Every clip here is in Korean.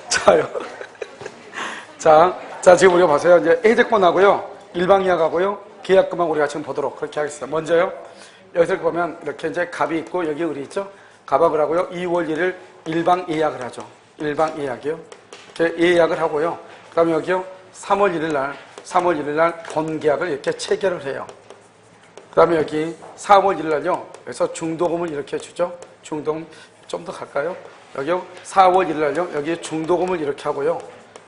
자요. 자, 지금 우리가 보세요. 이제 해제권하고요, 일방이약하고요, 계약금하고 우리가 지금 보도록 그렇게 하겠습니다. 먼저요, 여기서 보면 이렇게 이제 갑이 있고 여기 을이 있죠. 갑을 하고요, 2월 1일 일방예약을 하죠. 일방예약이요. 이렇게 예약을 하고요. 그 다음에 여기요, 3월 1일 날 본계약을 이렇게 체결을 해요. 그 다음에 여기 4월 1일 날요, 그래서 중도금을 이렇게 주죠. 중도금 좀 더 갈까요? 여기요, 4월 1일 날요, 여기 중도금을 이렇게 하고요.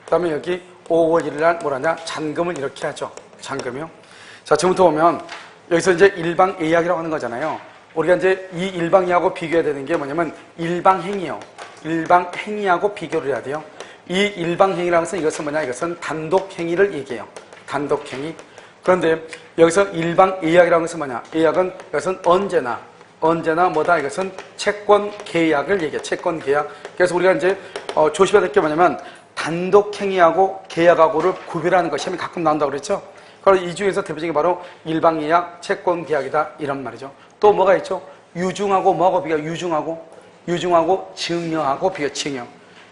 그 다음에 여기 5월 1일 날 뭐라냐? 잔금을 이렇게 하죠. 잔금이요. 자, 지금부터 보면 여기서 이제 일방예약이라고 하는 거잖아요. 우리가 이제 이 일방예약하고 비교해야 되는 게 뭐냐면 일방행위요. 일방행위하고 비교를 해야 돼요. 이 일방행위라는 것은 이것은 뭐냐? 이것은 단독행위를 얘기해요. 단독행위. 그런데 여기서 일방예약이라는 것은 뭐냐? 예약은 이것은 언제나 뭐다? 이것은 채권 계약을 얘기해요. 채권 계약. 그래서 우리가 이제 조심해야 될 게 뭐냐면 단독행위하고 계약하고를 구별하는 것이 가끔 나온다고 그랬죠. 그래서 이 중에서 대표적인 게 바로 일방예약, 채권 계약이다 이런 말이죠. 또 뭐가 있죠? 유증하고 뭐하고 비교? 유증하고 증여하고 비교.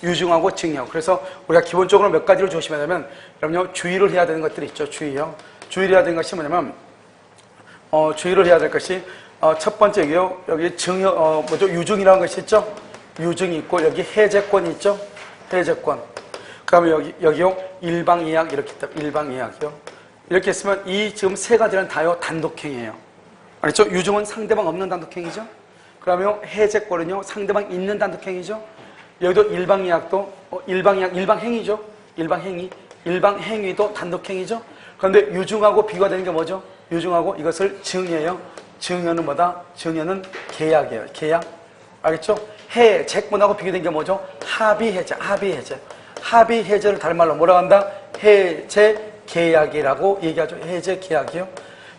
유증하고 증여. 그래서 우리가 기본적으로 몇 가지를 조심해야 되면, 여러분요, 주의를 해야 되는 것들이 있죠. 주의요. 주의를 해야 되는 것이 뭐냐면, 주의를 해야 될 것이, 첫 번째요, 여기 증여, 유증이라는 것이 있죠. 유증이 있고, 여기 해제권이 있죠. 해제권. 그 다음에 여기요, 일방예약, 이렇게 있다. 일방예약이요. 이렇게 했으면 이 지금 세 가지는 다요, 단독행위예요. 알겠죠? 유증은 상대방 없는 단독행위죠. 그 다음에 해제권은요, 상대방 있는 단독행위죠. 여기도 일방예약도, 일방행위죠. 일방행위도 단독행위죠. 그런데 유증하고 비교가 되는 게 뭐죠? 유증하고 이것을 증여예요. 증여는 뭐다? 증여는 계약이에요. 계약. 알겠죠? 해제권하고 비교된 게 뭐죠? 합의해제. 합의해제를 다른 말로 뭐라고 한다? 해제계약이라고 얘기하죠. 해제계약이요.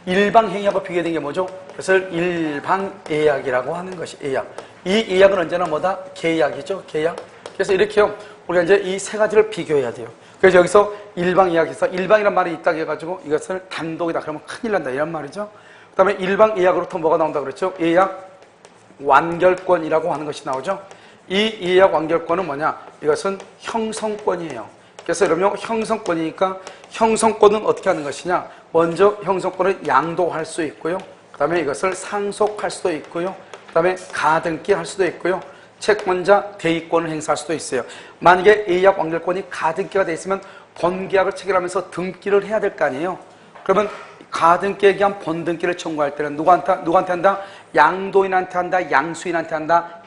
일방행위하고 비교된 게 뭐죠? 그것을 일방예약이라고 하는 것이 예약. 이 예약은 언제나 뭐다? 계약이죠. 계약. 그래서 이렇게요, 우리가 이제 이 세 가지를 비교해야 돼요. 그래서 여기서 일방예약에서 일방이란 말이 있다고 해가지고 이것을 단독이다 그러면 큰일 난다 이런 말이죠. 그 다음에 일방예약으로부터 뭐가 나온다고 그랬죠? 예약 완결권이라고 하는 것이 나오죠. 이 예약 완결권은 뭐냐? 이것은 형성권이에요. 그래서 여러분 형성권이니까 형성권은 어떻게 하는 것이냐? 먼저 형성권을 양도할 수 있고요. 그 다음에 이것을 상속할 수도 있고요. 그 다음에 가등기 할 수도 있고요. 채권자 대의권을 행사할 수도 있어요. 만약에 예약 완결권이 가등기가 돼 있으면 본계약을 체결하면서 등기를 해야 될 거 아니에요. 그러면 가등기에 의한 본등기를 청구할 때는 누구한테 한다? 양도인한테 한다? 양수인한테 한다?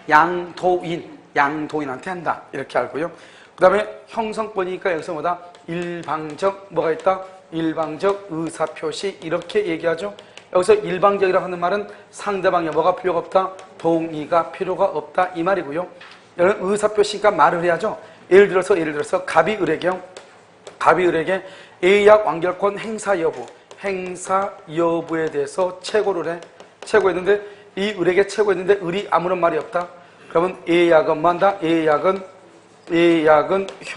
양도인한테 한다. 이렇게 알고요. 그 다음에 형성권이니까 여기서 뭐다? 일방적 뭐가 있다? 일방적 의사표시 이렇게 얘기하죠. 여기서 일방적이라고 하는 말은 상대방의 뭐가 필요가 없다? 동의가 필요가 없다 이 말이고요. 이런 의사표시니까 말을 해야죠. 예를 들어서 갑이 을에게 예약 완결권 행사 여부에 대해서 체고를 해. 체고했는데 이 을에게 체고했는데 을이 아무런 말이 없다. 그러면 예약은 뭐한다? 예약은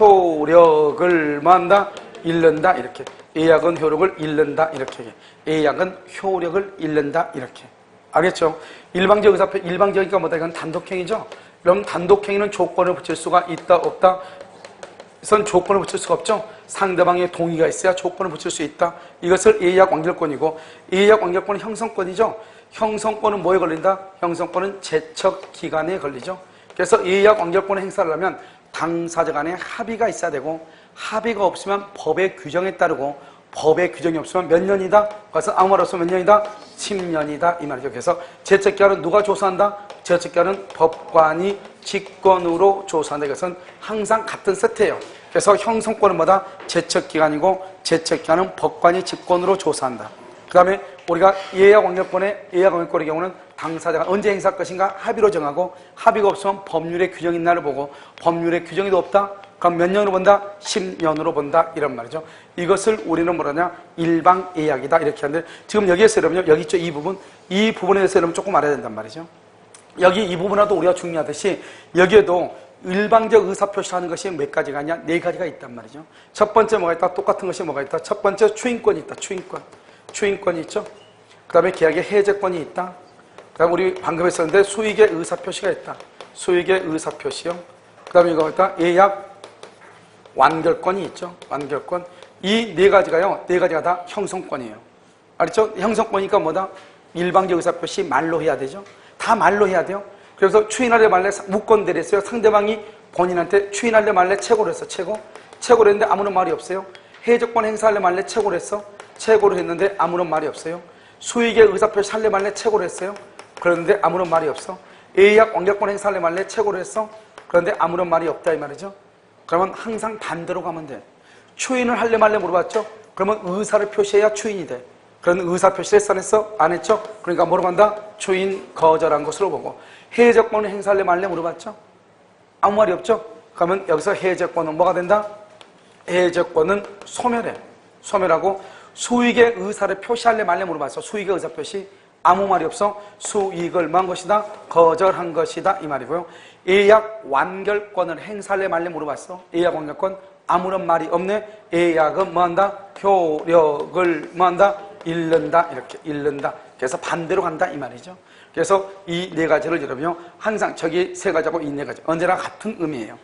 효력을 뭐한다? 잃는다 이렇게. 예약은 효력을 잃는다 이렇게. 예약은 효력을 잃는다 이렇게. 알겠죠? 일방적 의사표, 일방적이니까 뭐다? 이건 단독행위죠. 그럼 단독행위는 조건을 붙일 수가 있다 없다? 우선 조건을 붙일 수가 없죠. 상대방의 동의가 있어야 조건을 붙일 수 있다. 이것을 예약 완결권이고, 예약 완결권은 형성권이죠. 형성권은 뭐에 걸린다? 형성권은 제척 기간에 걸리죠. 그래서 예약 완결권을 행사를 하면 당사자 간에 합의가 있어야 되고, 합의가 없으면 법의 규정에 따르고, 법의 규정이 없으면 몇 년이다? 그래서 아무 말 없으면 몇 년이다? 10년이다 이 말이죠. 그래서 제척기한은 누가 조사한다? 제척기한은 법관이 직권으로 조사한다. 이것은 항상 같은 세트예요. 그래서 형성권은 뭐다? 제척기간이고, 제척기간은 법관이 직권으로 조사한다. 그 다음에 우리가 예약 완결권의 경우는 당사자가 언제 행사할 것인가 합의로 정하고, 합의가 없으면 법률의 규정인 날을 보고, 법률의 규정이도 없다? 그럼 몇 년으로 본다? 10년으로 본다 이런 말이죠. 이것을 우리는 뭐라냐? 일방 예약이다 이렇게 하는데, 지금 여기에서 여러분요, 여기 있죠, 이 부분에 대해서 여러분 조금 알아야 된단 말이죠. 여기 이 부분하도 우리가 중요하듯이 여기에도 일방적 의사표시하는 것이 몇 가지가 아니냐? 4가지가 있단 말이죠. 첫 번째 뭐가 있다? 똑같은 것이 뭐가 있다? 첫 번째 추인권이 있다. 추인권이 있죠. 그 다음에 계약의 해제권이 있다. 그 다음에 우리 방금 했었는데 수익의 의사표시가 있다. 수익의 의사표시요. 그 다음에 이거 있다. 예약 완결권이 있죠. 완결권. 이 네 가지가요. 네 가지가 다 형성권이에요. 알았죠? 형성권이니까 뭐다? 일방적 의사표시 말로 해야 되죠. 다 말로 해야 돼요. 그래서 추인할래 말래 무건대를 했어요. 상대방이 본인한테 추인할래 말래 최고로 했어. 최고로 했는데 아무런 말이 없어요. 해적권 행사할래 말래 최고로 했어. 최고로 했는데 아무런 말이 없어요. 수익의 의사표시 할래 말래 최고로 했어요. 그런데 아무런 말이 없어. 예약 완결권 행사할래 말래 최고로 했어. 그런데 아무런 말이 없다 이 말이죠. 그러면 항상 반대로 가면 돼. 추인을 할래 말래 물어봤죠. 그러면 의사를 표시해야 추인이 돼. 그런 의사 표시를 했어 안 했어? 안 했죠? 그러니까 뭐로 간다? 추인 거절한 것으로 보고. 해적권을 행사할래 말래 물어봤죠? 아무 말이 없죠? 그러면 여기서 해적권은 뭐가 된다? 해적권은 소멸해. 소멸하고 수익의 의사를 표시할래 말래 물어봤어. 수익의 의사 표시 아무 말이 없어. 수익을 뭐 한 것이다? 거절한 것이다 이 말이고요. 예약 완결권을 행사할래 말래 물어봤어. 예약 완결권 아무런 말이 없네. 예약은 뭐한다? 효력을 뭐한다? 잃는다. 이렇게 잃는다. 그래서 반대로 간다 이 말이죠. 그래서 이 네 가지를 여러분요 항상 저기 세 가지하고 이 네 가지 언제나 같은 의미예요.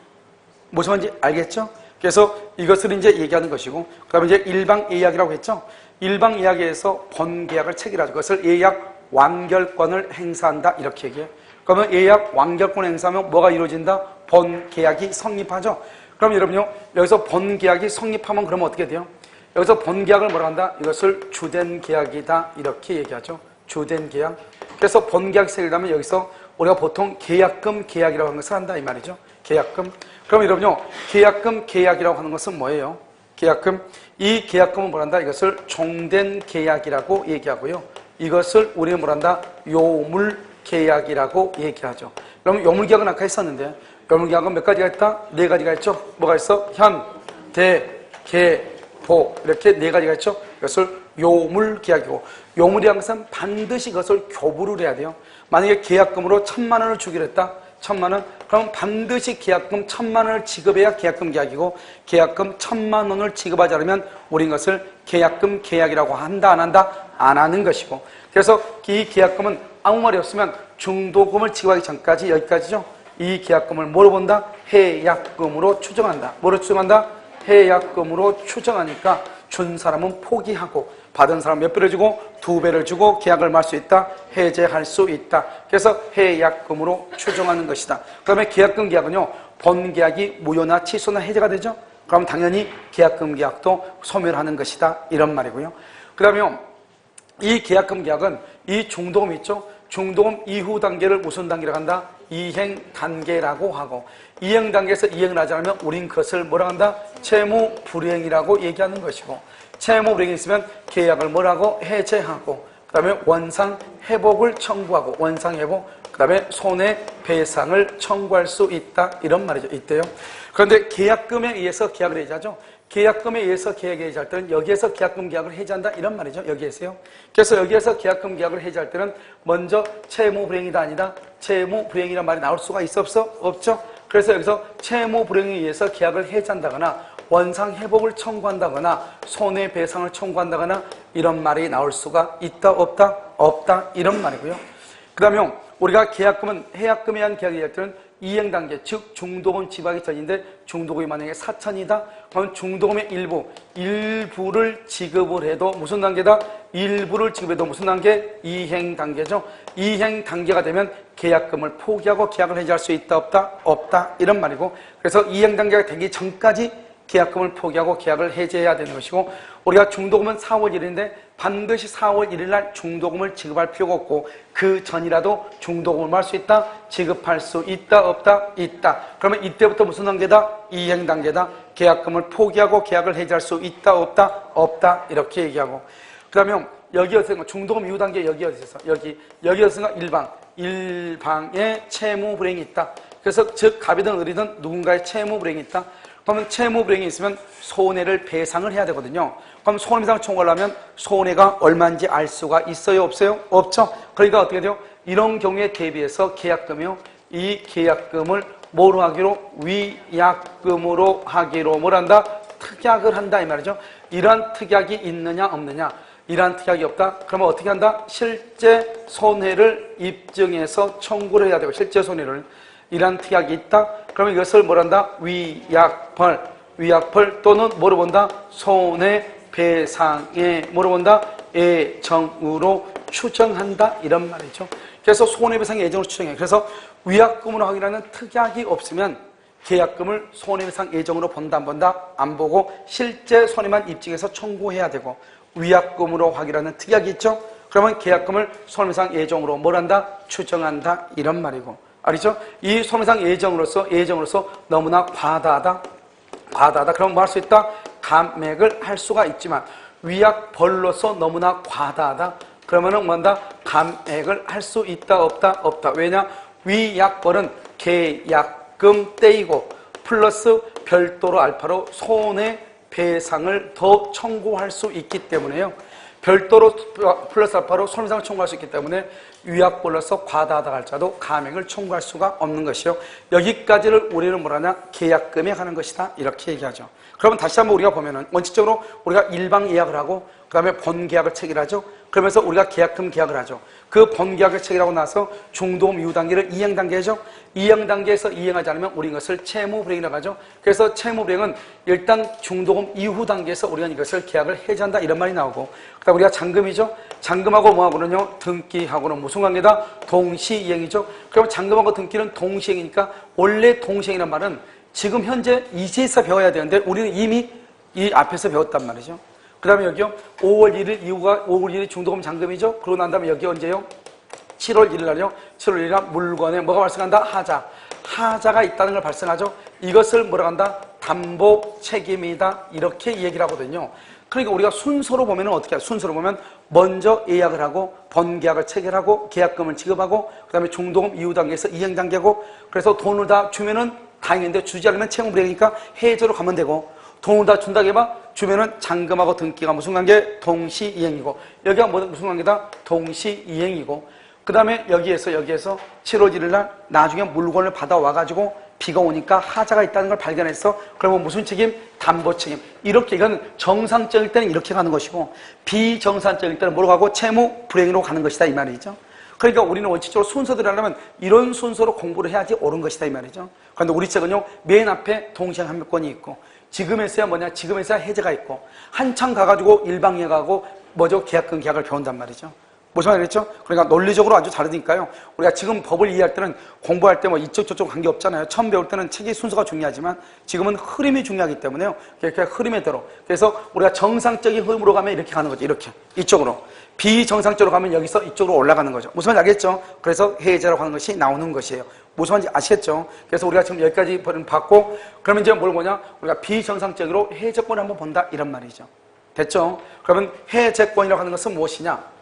무슨 말인지 알겠죠? 그래서 이것을 이제 얘기하는 것이고, 그다음에 이제 일방 예약이라고 했죠. 일방 예약에서 본계약을 체결하죠. 그것을 예약 완결권을 행사한다 이렇게 얘기해요. 그러면 예약 완결권 행사하면 뭐가 이루어진다? 본계약이 성립하죠. 그럼 여러분요 여기서 본계약이 성립하면 그러면 어떻게 돼요? 여기서 본계약을 뭐라 한다? 이것을 주된 계약이다 이렇게 얘기하죠. 주된 계약. 그래서 본계약이 체결되면 여기서 우리가 보통 계약금 계약이라고 하는 것을 한다 이 말이죠. 계약금. 그럼 여러분요 계약금 계약이라고 하는 것은 뭐예요? 계약금. 이 계약금은 뭐란다? 이것을 종된 계약이라고 얘기하고요. 이것을 우리는 뭐란다? 요물 계약이라고 얘기하죠. 그럼 요물 계약은 아까 했었는데 요물 계약은 몇 가지가 있다? 네 가지가 있죠. 뭐가 있어? 현, 대, 계, 보 이렇게 네 가지가 있죠. 이것을 요물 계약이고, 요물이라는 것은 반드시 그것을 교부를 해야 돼요. 만약에 계약금으로 1,000만 원을 주기로 했다. 1,000만 원. 그럼 반드시 계약금 1,000만 원을 지급해야 계약금 계약이고, 계약금 1,000만 원을 지급하지 않으면 우린 것을 계약금 계약이라고 한다 안 한다? 안 하는 것이고. 그래서 이 계약금은 아무 말이 없으면 중도금을 지급하기 전까지 여기까지죠. 이 계약금을 뭐로 본다? 해약금으로 추정한다. 뭐로 추정한다? 해약금으로 추정하니까 준 사람은 포기하고 받은 사람 몇 배를 주고? 2배를 주고 계약을 말 수 있다. 해제할 수 있다. 그래서 해약금으로 추정하는 것이다. 그 다음에 계약금 계약은요 본계약이 무효나 취소나 해제가 되죠. 그럼 당연히 계약금 계약도 소멸하는 것이다 이런 말이고요. 그 다음에 이 계약금 계약은 이 중도금 있죠. 중도금 이후 단계를 무슨 단계라고 한다? 이행 단계라고 하고, 이행 단계에서 이행을 하지 않으면 우린 그것을 뭐라고 한다? 채무 불이행이라고 얘기하는 것이고, 채무 불이행이 있으면 계약을 뭐라고? 해제하고, 그 다음에 원상 회복을 청구하고, 원상 회복, 그 다음에 손해배상을 청구할 수 있다 이런 말이죠. 이때요. 그런데 계약금에 의해서 계약을 해제하죠. 계약금에 의해서 계약을 해제할 때는 여기에서 계약금 계약을 해제한다 이런 말이죠. 여기에서요. 그래서 여기에서 계약금 계약을 해제할 때는 먼저 채무 불이행이다 아니다? 채무 불이행이란 말이 나올 수가 있어 없어? 없죠. 그래서 여기서 채무 불이행에 의해서 계약을 해제한다거나 원상 회복을 청구한다거나 손해배상을 청구한다거나 이런 말이 나올 수가 있다 없다? 없다 이런 말이고요. 그 다음에 우리가 계약금은 해약금에 의한 계약을 할 때는 이행 단계, 즉 중도금 지급하기 전인데 중도금이 만약에 4천이다. 그러면 중도금의 일부를 지급을 해도 무슨 단계다? 일부를 지급해도 무슨 단계? 이행 단계죠. 이행 단계가 되면 계약금을 포기하고 계약을 해지할 수 있다 없다? 없다 이런 말이고, 그래서 이행 단계가 되기 전까지 계약금을 포기하고 계약을 해제해야 되는 것이고, 우리가 중도금은 4월 1일인데 반드시 4월 1일 날 중도금을 지급할 필요가 없고 그 전이라도 중도금을 할 수 있다? 지급할 수 있다 없다? 있다. 그러면 이때부터 무슨 단계다? 이행 단계다. 계약금을 포기하고 계약을 해제할 수 있다 없다? 없다 이렇게 얘기하고, 그 다음에 여기에서 중도금 이후 단계 여기에서 여기에서 일방의 채무 불이행이 있다. 그래서 즉 갑이든 을이든 누군가의 채무 불이행이 있다. 그러면 채무 불이행이 있으면 손해를 배상을 해야 되거든요. 그럼 손해배상을 청구하려면 손해가 얼마인지 알 수가 있어요 없어요? 없죠. 그러니까 어떻게 돼요? 이런 경우에 대비해서 계약금이요, 이 계약금을 뭐로 하기로? 위약금으로 하기로 뭘 한다? 특약을 한다 이 말이죠. 이러한 특약이 있느냐 없느냐? 이러한 특약이 없다? 그러면 어떻게 한다? 실제 손해를 입증해서 청구를 해야 되고, 실제 손해를 이러한 특약이 있다? 그러면 이것을 뭐란다? 위약벌 또는 뭐로 본다? 손해배상에 뭐로 본다? 애정으로 추정한다 이런 말이죠. 그래서 손해배상의 애정으로 추정해. 그래서 위약금으로 확인하는 특약이 없으면 계약금을 손해배상 애정으로 본다 안 본다? 안 보고 실제 손해만 입증해서 청구해야 되고, 위약금으로 확인하는 특약이 있죠. 그러면 계약금을 손해배상 애정으로 뭘 한다? 추정한다 이런 말이고, 알죠? 이 손해배상 애정으로서 너무나 과다하다. 그럼 뭐 할 수 있다? 감액을 할 수가 있지만 위약벌로서 너무나 과다하다. 그러면은 뭔다? 감액을 할 수 있다 없다. 왜냐? 위약벌은 계약금 떼이고 플러스 별도로 알파로 손해배상을 더 청구할 수 있기 때문에요. 별도로 플러스 알파로 손해배상을 청구할 수 있기 때문에 위약벌로서 과다하다 할지라도 감액을 청구할 수가 없는 것이요. 여기까지를 우리는 뭐라냐? 계약금에 하는 것이다 이렇게 얘기하죠. 그러면 다시 한번 우리가 보면은 원칙적으로 우리가 일방 예약을 하고 그 다음에 본계약을 체결하죠. 그러면서 우리가 계약금 계약을 하죠. 그 본계약을 체결하고 나서 중도금 이후 단계를 이행단계죠. 이행단계에서 이행하지 않으면 우리 이것을 채무불이행이라고 하죠. 그래서 채무불이행은 일단 중도금 이후 단계에서 우리가 이것을 계약을 해지한다 이런 말이 나오고, 그 다음 우리가 잔금이죠. 잔금하고 뭐하고는요? 등기하고는 무슨 관계다? 동시이행이죠. 그럼 잔금하고 등기는 동시이행이니까 원래 동시이행이라는 말은 지금 현재 이제서 배워야 되는데 우리는 이미 이 앞에서 배웠단 말이죠. 그 다음에 여기요. 5월 1일 이후가 5월 1일이 중도금 잔금이죠. 그러고 난 다음에 여기 언제요? 7월 1일 날요. 7월 1일 날 물건에 뭐가 발생한다? 하자가 있다는 걸 발생하죠. 이것을 뭐라고 한다? 담보 책임이다. 이렇게 얘기를 하거든요. 그러니까 우리가 순서로 보면은 어떻게 해요? 순서로 보면 먼저 예약을 하고 본계약을 체결하고 계약금을 지급하고 그 다음에 중도금 이후 단계에서 이행 단계고, 그래서 돈을 다 주면은 다행인데 주지 않으면 채무불이행이니까 해제로 가면 되고, 돈을 다 준다고 해봐 주면은 잔금하고 등기가 무슨 관계? 동시이행이고, 여기가 무슨 관계다? 동시이행이고, 그 다음에 여기에서 7월 1일 날 나중에 물건을 받아와가지고 비가 오니까 하자가 있다는 걸 발견했어. 그러면 무슨 책임? 담보 책임. 이렇게 이건 정상적일 때는 이렇게 가는 것이고, 비정상적일 때는 뭐로 가고? 채무불이행으로 가는 것이다 이 말이죠. 그러니까 우리는 원칙적으로 순서대로 하려면 이런 순서로 공부를 해야지 옳은 것이다 이 말이죠. 그런데 우리 책은요, 맨 앞에 동시행 한매권이 있고, 지금에서야 뭐냐? 지금에서야 해제가 있고, 한창 가가지고 일방예가하고 뭐죠? 계약금 계약을 배운단 말이죠. 무슨 말이겠죠? 그러니까 논리적으로 아주 다르니까요. 우리가 지금 법을 이해할 때는 공부할 때 뭐 이쪽 저쪽 관계 없잖아요. 처음 배울 때는 책의 순서가 중요하지만 지금은 흐름이 중요하기 때문에요. 이렇게 흐름에 대로. 그래서 우리가 정상적인 흐름으로 가면 이렇게 가는 거죠. 이렇게. 이쪽으로. 비정상적으로 가면 여기서 이쪽으로 올라가는 거죠. 무슨 말인지 알겠죠? 그래서 해제라고 하는 것이 나오는 것이에요. 무슨 말인지 아시겠죠? 그래서 우리가 지금 여기까지 봤고, 그러면 이제 뭘 보냐? 우리가 비정상적으로 해제권을 한번 본다 이런 말이죠. 됐죠? 그러면 해제권이라고 하는 것은 무엇이냐?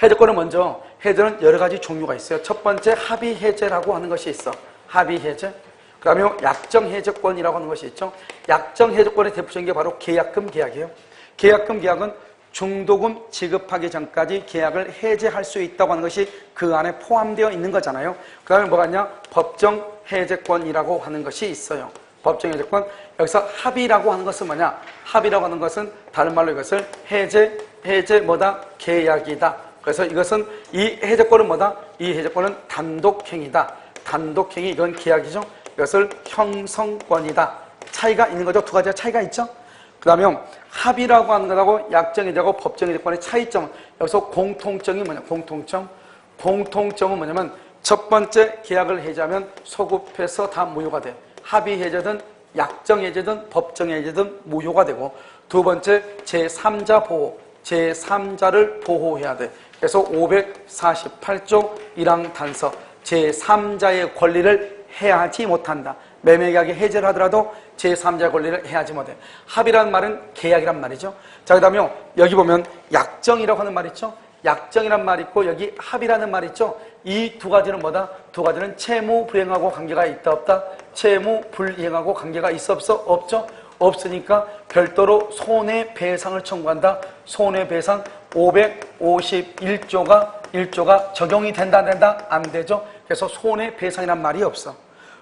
해제권은 먼저, 해제는 여러 가지 종류가 있어요. 첫 번째 합의해제라고 하는 것이 있어. 합의해제. 그 다음에 약정해제권이라고 하는 것이 있죠. 약정해제권의 대표적인 게 바로 계약금 계약이에요. 계약금 계약은 중도금 지급하기 전까지 계약을 해제할 수 있다고 하는 것이 그 안에 포함되어 있는 거잖아요. 그 다음에 뭐가 있냐? 법정해제권이라고 하는 것이 있어요. 법정해제권. 여기서 합의라고 하는 것은 뭐냐? 합의라고 하는 것은 다른 말로 이것을 해제 뭐다? 계약이다. 그래서 이것은 이 해제권은 뭐다? 이 해제권은 단독행위다. 단독행위, 이건 계약이죠. 이것을 형성권이다. 차이가 있는 거죠. 두 가지가 차이가 있죠. 그 다음에 합의라고 하는 것하고 약정해제하고 법정해제권의 차이점. 여기서 공통점이 뭐냐? 공통점은 뭐냐면 첫 번째 계약을 해제하면 소급해서 다 무효가 돼. 합의해제든 약정해제든 법정해제든 무효가 되고, 두 번째 제3자 보호. 제3자를 보호해야 돼. 그래서 548조 1항 단서 제3자의 권리를 해하지 못한다. 매매계약의 해제를 하더라도 제3자의 권리를 해하지 못해. 합의라는 말은 계약이란 말이죠. 자, 그 다음에 여기 보면 약정이라고 하는 말 있죠. 약정이란 말 있고 여기 합의라는 말 있죠. 이 두 가지는 뭐다? 두 가지는 채무불이행하고 관계가 있다 없다? 채무불이행하고 관계가 있어 없어? 없죠. 없으니까 별도로 손해배상을 청구한다. 손해배상 551조가 적용이 된다 안 된다? 안 되죠. 그래서 손해배상이란 말이 없어.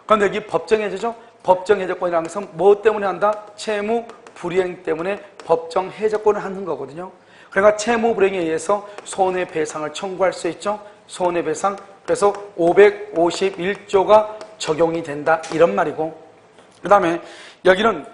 그런데 여기 법정해제죠. 법정해제권이라는 것은 뭐 때문에 한다? 채무불이행 때문에 법정해제권을 하는 거거든요. 그러니까 채무불이행에 의해서 손해배상을 청구할 수 있죠. 손해배상. 그래서 551조가 적용이 된다 이런 말이고, 그 다음에 여기는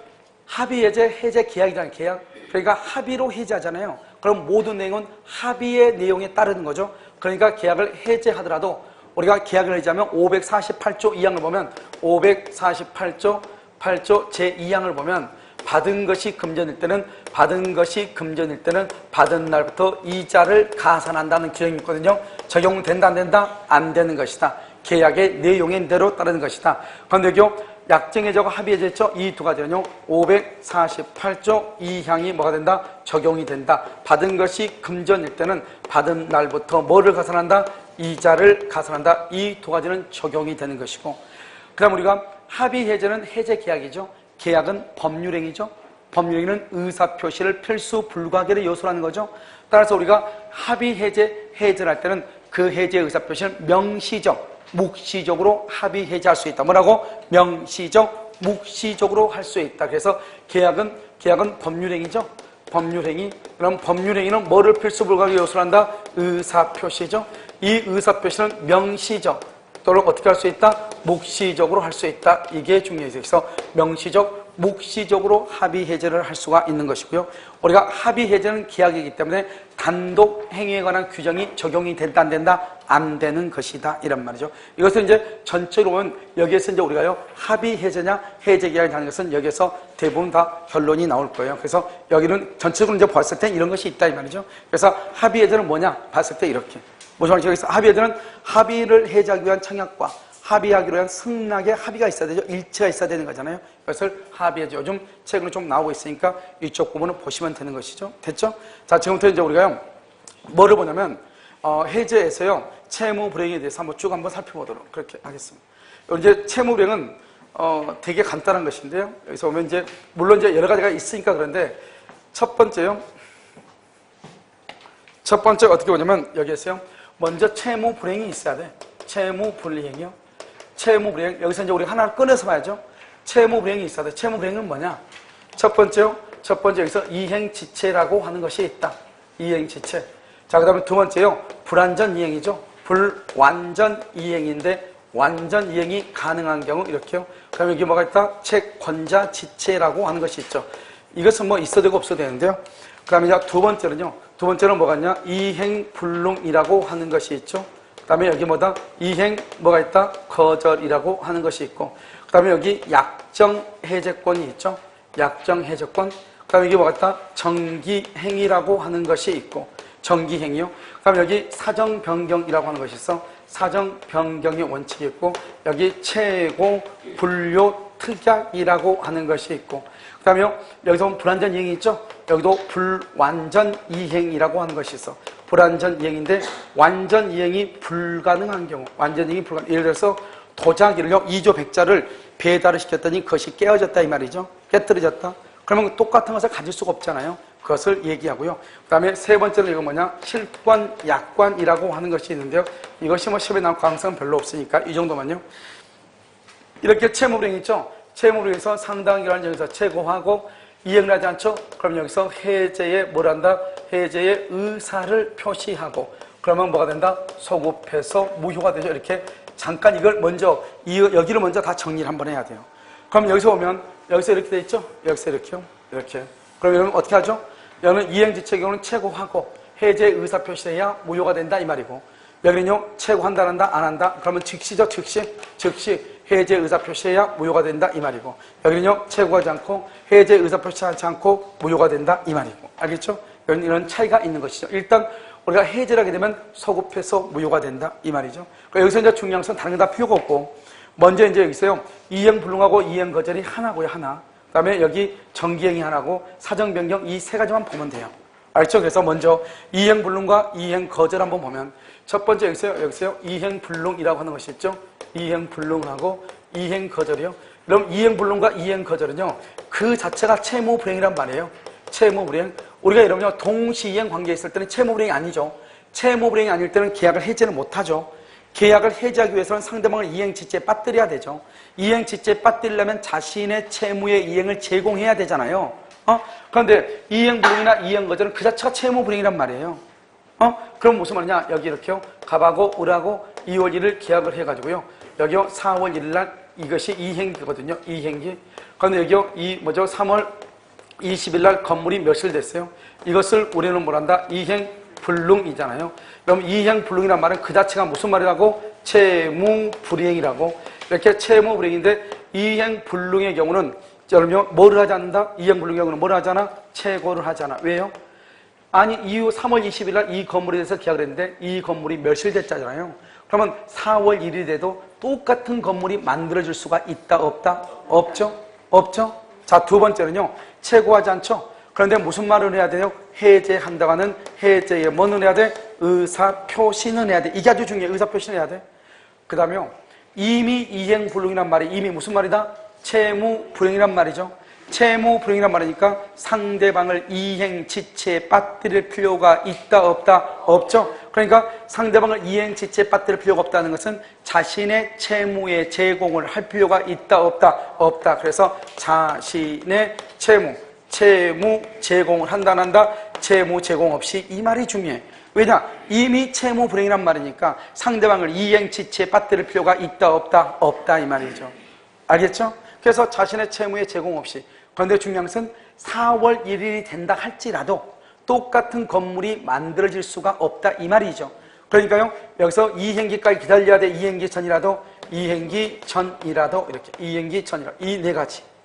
합의해제, 해제 계약이라는 계약. 그러니까 합의로 해제하잖아요. 그럼 모든 내용은 합의의 내용에 따르는 거죠. 그러니까 계약을 해제하더라도 우리가 계약을 해제하면 548조 2항을 보면 548조 8조 제2항을 보면 받은 것이 금전일 때는 받은 날부터 이자를 가산한다는 규정이 있거든요. 적용된다 안 된다? 안 되는 것이다. 계약의 내용인 대로 따르는 것이다. 그런데 여기 약정해제하고 합의해제했죠? 이 두 가지는요 548조 2항이 뭐가 된다? 적용이 된다. 받은 것이 금전일 때는 받은 날부터 뭐를 가산한다? 이자를 가산한다. 이 두 가지는 적용이 되는 것이고, 그 다음 우리가 합의해제는 해제 계약이죠. 계약은 법률행위죠. 법률행위는 의사표시를 필수 불가결의 요소라는 거죠. 따라서 우리가 합의해제, 해제를 할 때는 그 해제 의사표시는 명시적, 묵시적으로 합의해제할 수 있다. 뭐라고? 명시적, 묵시적으로 할 수 있다. 그래서 계약은 법률행위죠. 법률행위. 그럼 법률행위는 뭐를 필수 불가결의 요소로 한다? 의사표시죠. 이 의사표시는 명시적 또는 어떻게 할 수 있다? 묵시적으로 할 수 있다. 이게 중요해요. 그래서 명시적, 묵시적으로 합의해제를 할 수가 있는 것이고요. 우리가 합의해제는 계약이기 때문에 단독 행위에 관한 규정이 적용이 된다 안 된다? 안 되는 것이다. 이런 말이죠. 이것은 이제 전체로 보면 여기에서 이제 우리가요 합의해제냐 해제계약이 하는 것은 여기에서 대부분 다 결론이 나올 거예요. 그래서 여기는 전체적으로 이제 봤을 때 이런 것이 있다 이 말이죠. 그래서 합의해제는 뭐냐? 봤을 때 이렇게. 무슨 말이죠? 여기서 합의해제는 합의를 해제하기 위한 청약과 합의하기로 한 승낙의 합의가 있어야 되죠. 일치가 있어야 되는 거잖아요. 이것을 합의해제. 요즘 책으로 좀 나오고 있으니까 이쪽 부분을 보시면 되는 것이죠. 됐죠? 자, 지금부터 이제 우리가요, 뭐를 보냐면, 해제에서요, 채무 불이행에 대해서 한번 살펴보도록 그렇게 하겠습니다. 이제 채무 불이행은, 되게 간단한 것인데요. 여기서 보면 이제, 물론 이제 여러 가지가 있으니까 그런데, 첫 번째요. 첫 번째 어떻게 보냐면, 여기에서요, 먼저 채무 불이행이 있어야 돼. 채무 불이행이요. 채무 불이행. 여기서 이제 우리가 하나를 꺼내서 봐야죠. 채무 불이행이 있어야 돼. 채무 불이행은 뭐냐? 첫 번째 여기서 이행지체라고 하는 것이 있다. 이행지체. 자, 그 다음에 두 번째요. 불완전 이행이죠. 불완전 이행인데 완전 이행이 가능한 경우 이렇게요. 그 다음에 여기 뭐가 있다? 채권자 지체라고 하는 것이 있죠. 이것은 뭐 있어도 되고 없어도 되는데요. 그 다음에 이제 두 번째는 뭐가 있냐? 이행불능이라고 하는 것이 있죠. 그 다음에 여기 뭐다? 이행 뭐가 있다? 거절이라고 하는 것이 있고, 그 다음에 여기 약정해제권이 있죠. 약정해제권. 그 다음에 여기 뭐가 있다? 정기행위라고 하는 것이 있고, 정기행위요. 그 다음에 여기 사정변경이라고 하는 것이 있어. 사정변경의 원칙이 있고, 여기 최고 분료 특약이라고 하는 것이 있고, 그 다음에 여기서 보면 불완전 이행이 있죠. 여기도 불완전 이행이라고 하는 것이 있어. 불완전 이행인데 완전 이행이 불가능한 경우, 완전 이행이 불가능. 예를 들어서 도자기를요 2조 100자를 배달을 시켰더니 그것이 깨어졌다 이 말이죠. 깨뜨려졌다. 그러면 똑같은 것을 가질 수가 없잖아요. 그것을 얘기하고요. 그 다음에 세 번째는 이거 뭐냐? 실권, 약관이라고 하는 것이 있는데요. 이것이 뭐 시험에 나올 가능성은 별로 없으니까 이 정도만요. 이렇게 채무불이행 있죠. 채무불이행에서 상당 기간 정에서 최고하고 이행을 하지 않죠? 그럼 여기서 해제에 뭘 한다? 해제의 의사를 표시하고, 그러면 뭐가 된다? 소급해서 무효가 되죠. 이렇게 잠깐 이걸 먼저, 여기를 먼저 다 정리를 한번 해야 돼요. 그럼 여기서 보면, 여기서 이렇게 돼 있죠? 여기서 이렇게요. 이렇게. 그럼 여러분 어떻게 하죠? 여기는 이행지체 경우는 최고하고, 해제의 의사 표시해야 무효가 된다 이 말이고, 여기는요, 최고한다, 안 한다? 그러면 즉시죠, 즉시. 해제 의사 표시해야 무효가 된다 이 말이고, 여기는요 최고하지 않고 해제 의사 표시하지 않고 무효가 된다 이 말이고, 알겠죠? 이런 차이가 있는 것이죠. 일단 우리가 해제를 하게 되면 소급해서 무효가 된다 이 말이죠. 그러니까 여기서 이제 중요한 것은 다른 거 다 필요가 없고, 먼저 이제 여기서요 이행불능하고 이행거절이 하나고요, 하나. 그다음에 여기 정기행이 하나고 사정변경 이 세 가지만 보면 돼요. 알죠? 그래서 먼저 이행불능과 이행거절 한번 보면, 첫 번째 여기서요 이행불능이라고 하는 것이 있죠. 이행불능하고 이행거절이요. 그럼 이행불능과 이행거절은요 그 자체가 채무불이행이란 말이에요. 채무불이행. 우리가 이러면요 동시이행 관계에 있을 때는 채무불이행이 아니죠. 채무불이행이 아닐 때는 계약을 해제를 못하죠. 계약을 해제하기 위해서는 상대방을 이행지체에 빠뜨려야 되죠. 이행지체에 빠뜨리려면 자신의 채무의 이행을 제공해야 되잖아요. 그런데 이행불능이나 이행거절은 그 자체가 채무불이행이란 말이에요. 그럼 무슨 말이냐? 여기 이렇게요. 갑하고 을하고 2월 1일 계약을 해가지고요. 여기요 4월 1일 날 이것이 이행기거든요. 이행기. 그런데 여기요 3월 20일 날 건물이 멸실됐어요. 이것을 우리는 뭐란다? 이행불능이잖아요. 그럼 이행불능이란 말은 그 자체가 무슨 말이라고? 채무불이행이라고. 이렇게 채무불이행인데 이행불능의 경우는 여러분 뭐를 하지 않는다? 이행불능의 경우는 뭐를 하잖아? 채고를 하잖아. 왜요? 아니 이후 3월 20일 날 이 건물에 대해서 계약을 했는데 이 건물이 멸실됐잖아요. 그러면 4월 1일이 돼도 똑같은 건물이 만들어질 수가 있다 없다? 없죠? 없죠? 자, 두 번째는요. 채고하지 않죠? 그런데 무슨 말을 해야 돼요? 해제한다고 하는 해제에 뭐는 해야 돼? 의사표시는 해야 돼. 이게 아주 중요해. 의사표시는 해야 돼. 그 다음에요. 이미 이행불능이란 말이 이미 무슨 말이다? 채무불행이란 말이죠. 채무불행이란 말이니까 상대방을 이행지체에 빠뜨릴 필요가 있다 없다? 없죠. 그러니까 상대방을 이행지체에 빠뜨릴 필요가 없다는 것은 자신의 채무의 제공을 할 필요가 있다 없다? 없다. 그래서 자신의 채무 제공을 한다 안 한다? 채무 제공 없이 이 말이 중요해. 왜냐? 이미 채무불행이란 말이니까 상대방을 이행지체에 빠뜨릴 필요가 있다 없다? 없다 이 말이죠. 알겠죠? 그래서 자신의 채무의 제공 없이. 그런데 중요한 것은 4월 1일이 된다 할지라도 똑같은 건물이 만들어질 수가 없다 이 말이죠. 그러니까요 여기서 이행기까지 기다려야 돼. 이행기 전이라도 이행기 전이라도 이렇게 이행기 전이라도 이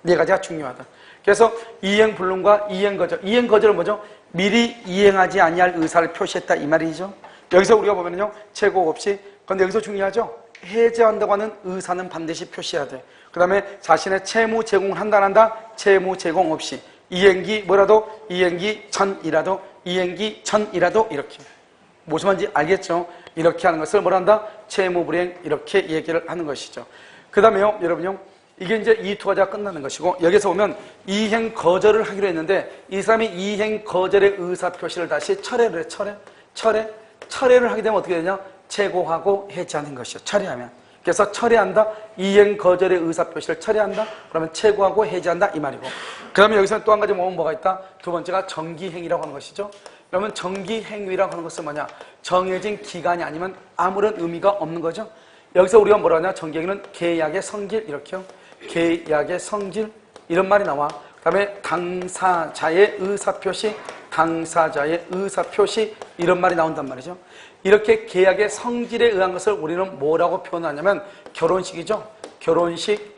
네 가지가 중요하다. 그래서 이행불능과 이행거절. 이행거절은 뭐죠? 미리 이행하지 아니할 의사를 표시했다 이 말이죠. 여기서 우리가 보면요 채고 없이. 그런데 여기서 중요하죠. 해제한다고 하는 의사는 반드시 표시해야 돼. 그 다음에 자신의 채무 제공을 한다 안 한다? 채무 제공 없이. 이행기 뭐라도 이행기 전이라도 이행기 전이라도 이렇게. 무슨 말인지 알겠죠? 이렇게 하는 것을 뭐란다? 채무불이행 이렇게 얘기를 하는 것이죠. 그 다음에요 여러분요 이게 이제 이 두 가지가 끝나는 것이고 여기서 보면 이행 거절을 하기로 했는데 이 사람이 이행 거절의 의사표시를 다시 철회를 해. 철회를 하게 되면 어떻게 되냐? 채고하고 해제하는 것이죠. 철회하면. 그래서 철회한다. 이행 거절의 의사표시를 철회한다. 그러면 채고하고 해제한다 이 말이고. 그 다음에 여기서 또 한 가지 뭐가 있다? 두 번째가 정기행위라고 하는 것이죠. 그러면 정기행위라고 하는 것은 뭐냐? 정해진 기간이 아니면 아무런 의미가 없는 거죠. 여기서 우리가 뭐라 하냐? 정기행위는 계약의 성질 이렇게요. 계약의 성질 이런 말이 나와. 그 다음에 당사자의 의사표시 이런 말이 나온단 말이죠. 이렇게 계약의 성질에 의한 것을 우리는 뭐라고 표현하냐면 결혼식이죠. 결혼식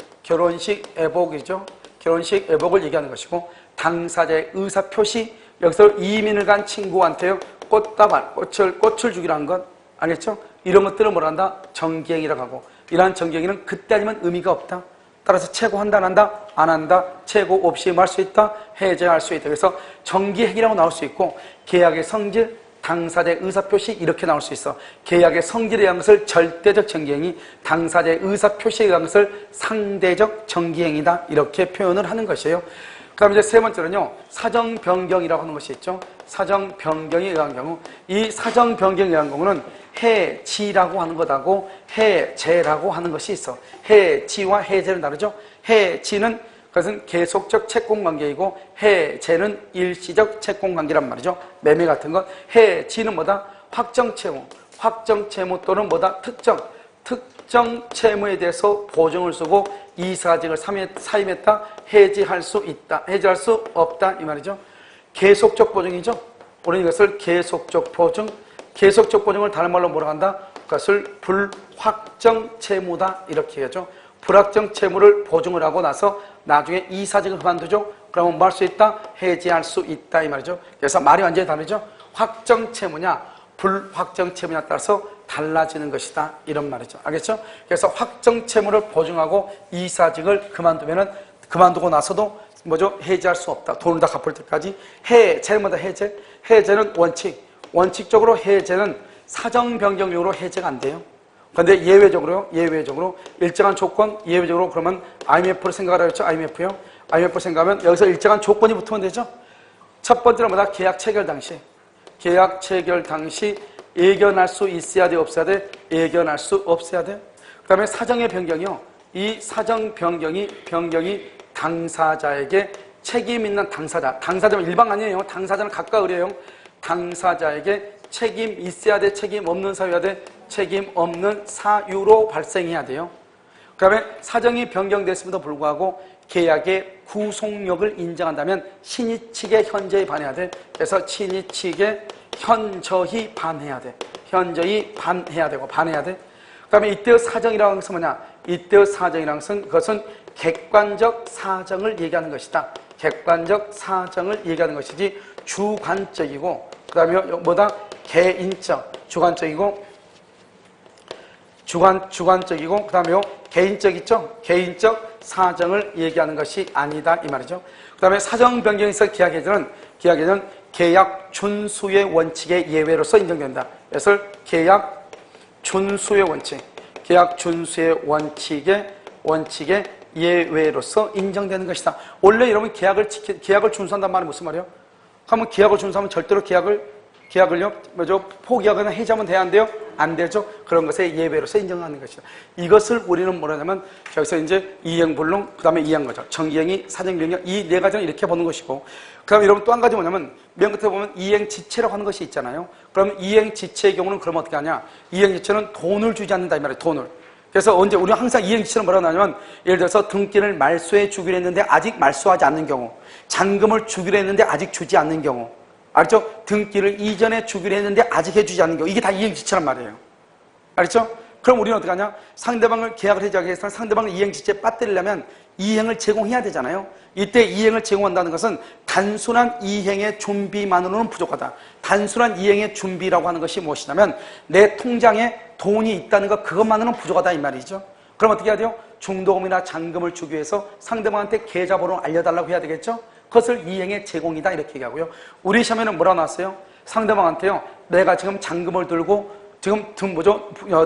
애복이죠. 결혼식 애복을 얘기하는 것이고 당사자의 의사표시 여기서 이민을 간 친구한테요 꽃다발, 꽃을 주기로 한 것 알겠죠? 이런 것들을 뭐라 한다? 정기행위라고 하고 이러한 정기행위는 그때 아니면 의미가 없다. 따라서 채고한다 안 한다? 안 한다. 채고 없이 할 수 있다? 해제할 수 있다. 그래서 정기행위라고 나올 수 있고 계약의 성질, 당사자의 의사표시 이렇게 나올 수 있어. 계약의 성질에 의한 것을 절대적 정기행위, 당사자의 의사표시에 의한 것을 상대적 정기행위다 이렇게 표현을 하는 것이에요. 그 다음에 이제 세 번째는요 사정변경이라고 하는 것이 있죠. 사정변경에 의한 경우 이 사정변경에 의한 경우는 해지라고 하는 것하고 해제라고 하는 것이 있어. 해지와 해제는 다르죠. 해지는 그것은 계속적 채권관계이고 해제는 일시적 채권관계란 말이죠. 매매 같은 것. 해지는 뭐다? 확정채무 또는 뭐다? 특정 채무에 대해서 보증을 쓰고 이사직을 사임했다. 해지할 수 있다. 해지할 수 없다 이 말이죠. 계속적 보증이죠. 우리는 이것을 계속적 보증을 다른 말로 뭐라고 한다? 그것을 불확정 채무다 이렇게 하죠. 불확정 채무를 보증을 하고 나서 나중에 이사직을 그만두죠. 그러면 뭐 할 수 있다? 해지할 수 있다 이 말이죠. 그래서 말이 완전히 다르죠. 확정 채무냐 불확정 채무냐에 따라서 달라지는 것이다 이런 말이죠. 알겠죠? 그래서 확정 채무를 보증하고 이사직을 그만두고 나서도 뭐죠? 해지할 수 없다. 돈을 다 갚을 때까지. 해제는 뭐다? 해제는 원칙적으로 해제는 사정 변경용으로 해제가 안 돼요. 그런데 예외적으로 일정한 조건, 예외적으로 그러면 IMF를 생각하라 했죠. IMF요. IMF 생각하면 여기서 일정한 조건이 붙으면 되죠. 첫 번째는 뭐다? 계약 체결 당시 예견할 수 있어야 돼, 없어야 돼? 예견할 수 없어야 돼. 그 다음에 사정의 변경이요. 이 사정 변경이 당사자에게 책임 있는 당사자는 일방 아니에요. 당사자는 각각 의뢰요. 당사자에게 책임 있어야 돼, 책임 없는 사유야 돼? 책임 없는 사유로 발생해야 돼요. 그 다음에 사정이 변경됐음에도 불구하고 계약의 구속력을 인정한다면 신의 측에 현저히 반해야 돼. 그래서 신의 측에 현저히 반해야 돼. 현저히 반해야 되고 반해야 돼. 그 다음에 이때의 사정이라는 것은 뭐냐? 이때의 사정이라는 것은 그것은 객관적 사정을 얘기하는 것이다. 객관적 사정을 얘기하는 것이지 주관적이고 그 다음에 뭐다? 개인적, 주관적이고 그 다음에 개인적 있죠? 개인적 사정을 얘기하는 것이 아니다 이 말이죠. 그 다음에 사정 변경에서 계약해제는 계약 준수의 원칙의 예외로서 인정된다. 그래서 계약 준수의 원칙의 예외로서 인정되는 것이다. 원래 여러분 계약을 준수한다는 말은 무슨 말이에요? 그러면 계약을 준수하면 절대로 계약을요, 포기하거나 해지하면 돼야 안 돼요? 안 되죠? 그런 것에 예외로서 인정하는 것이다. 이것을 우리는 뭐라냐면, 여기서 이제 이행불능, 그 다음에 이행거절, 정기행위, 사정변경, 이 네 가지는 이렇게 보는 것이고, 그 다음에 여러분 또 한 가지 뭐냐면, 맨 끝에 보면 이행지체라고 하는 것이 있잖아요. 그러면 이행지체의 경우는 그럼 어떻게 하냐? 이행지체는 돈을 주지 않는다, 이 말이에요, 돈을. 그래서 언제, 우리가 항상 이행지체는 뭐라고 하냐면, 예를 들어서 등기를 말소해 주기로 했는데 아직 말소하지 않는 경우, 잔금을 주기로 했는데 아직 주지 않는 경우, 알죠? 등기를 이전에 주기로 했는데 아직 해주지 않는 경우, 이게 다 이행지체란 말이에요. 알죠? 그럼 우리는 어떻게 하냐? 상대방을 계약을 해주기 위해서 상대방을 이행지체에 빠뜨리려면 이행을 제공해야 되잖아요. 이때 이행을 제공한다는 것은 단순한 이행의 준비만으로는 부족하다. 단순한 이행의 준비라고 하는 것이 무엇이냐면 내 통장에 돈이 있다는 것, 그것만으로는 부족하다 이 말이죠. 그럼 어떻게 해야 돼요? 중도금이나 잔금을 주기 위해서 상대방한테 계좌번호를 알려달라고 해야 되겠죠? 그것을 이행의 제공이다 이렇게 얘기하고요. 우리 시험에는 뭐라 나왔어요? 상대방한테요, 내가 지금 잔금을 들고 지금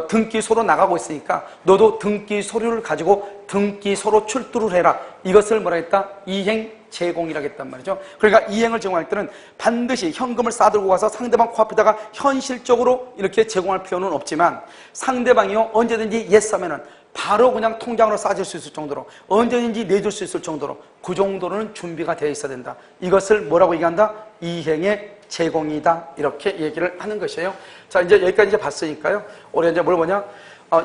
등기소로 나가고 있으니까 너도 등기소료를 가지고 등기소로 출두를 해라. 이것을 뭐라 했다? 이행 제공이라고 했단 말이죠. 그러니까 이행을 제공할 때는 반드시 현금을 싸들고 가서 상대방 코앞에다가 현실적으로 이렇게 제공할 필요는 없지만 상대방이요, 언제든지 예스 하면은 바로 그냥 통장으로 싸줄 수 있을 정도로, 언제든지 내줄 수 있을 정도로 그 정도로는 준비가 되어 있어야 된다. 이것을 뭐라고 얘기한다? 이행의 제공이다. 이렇게 얘기를 하는 것이에요. 자, 이제 여기까지 이제 봤으니까요. 우리가 이제 뭘 보냐?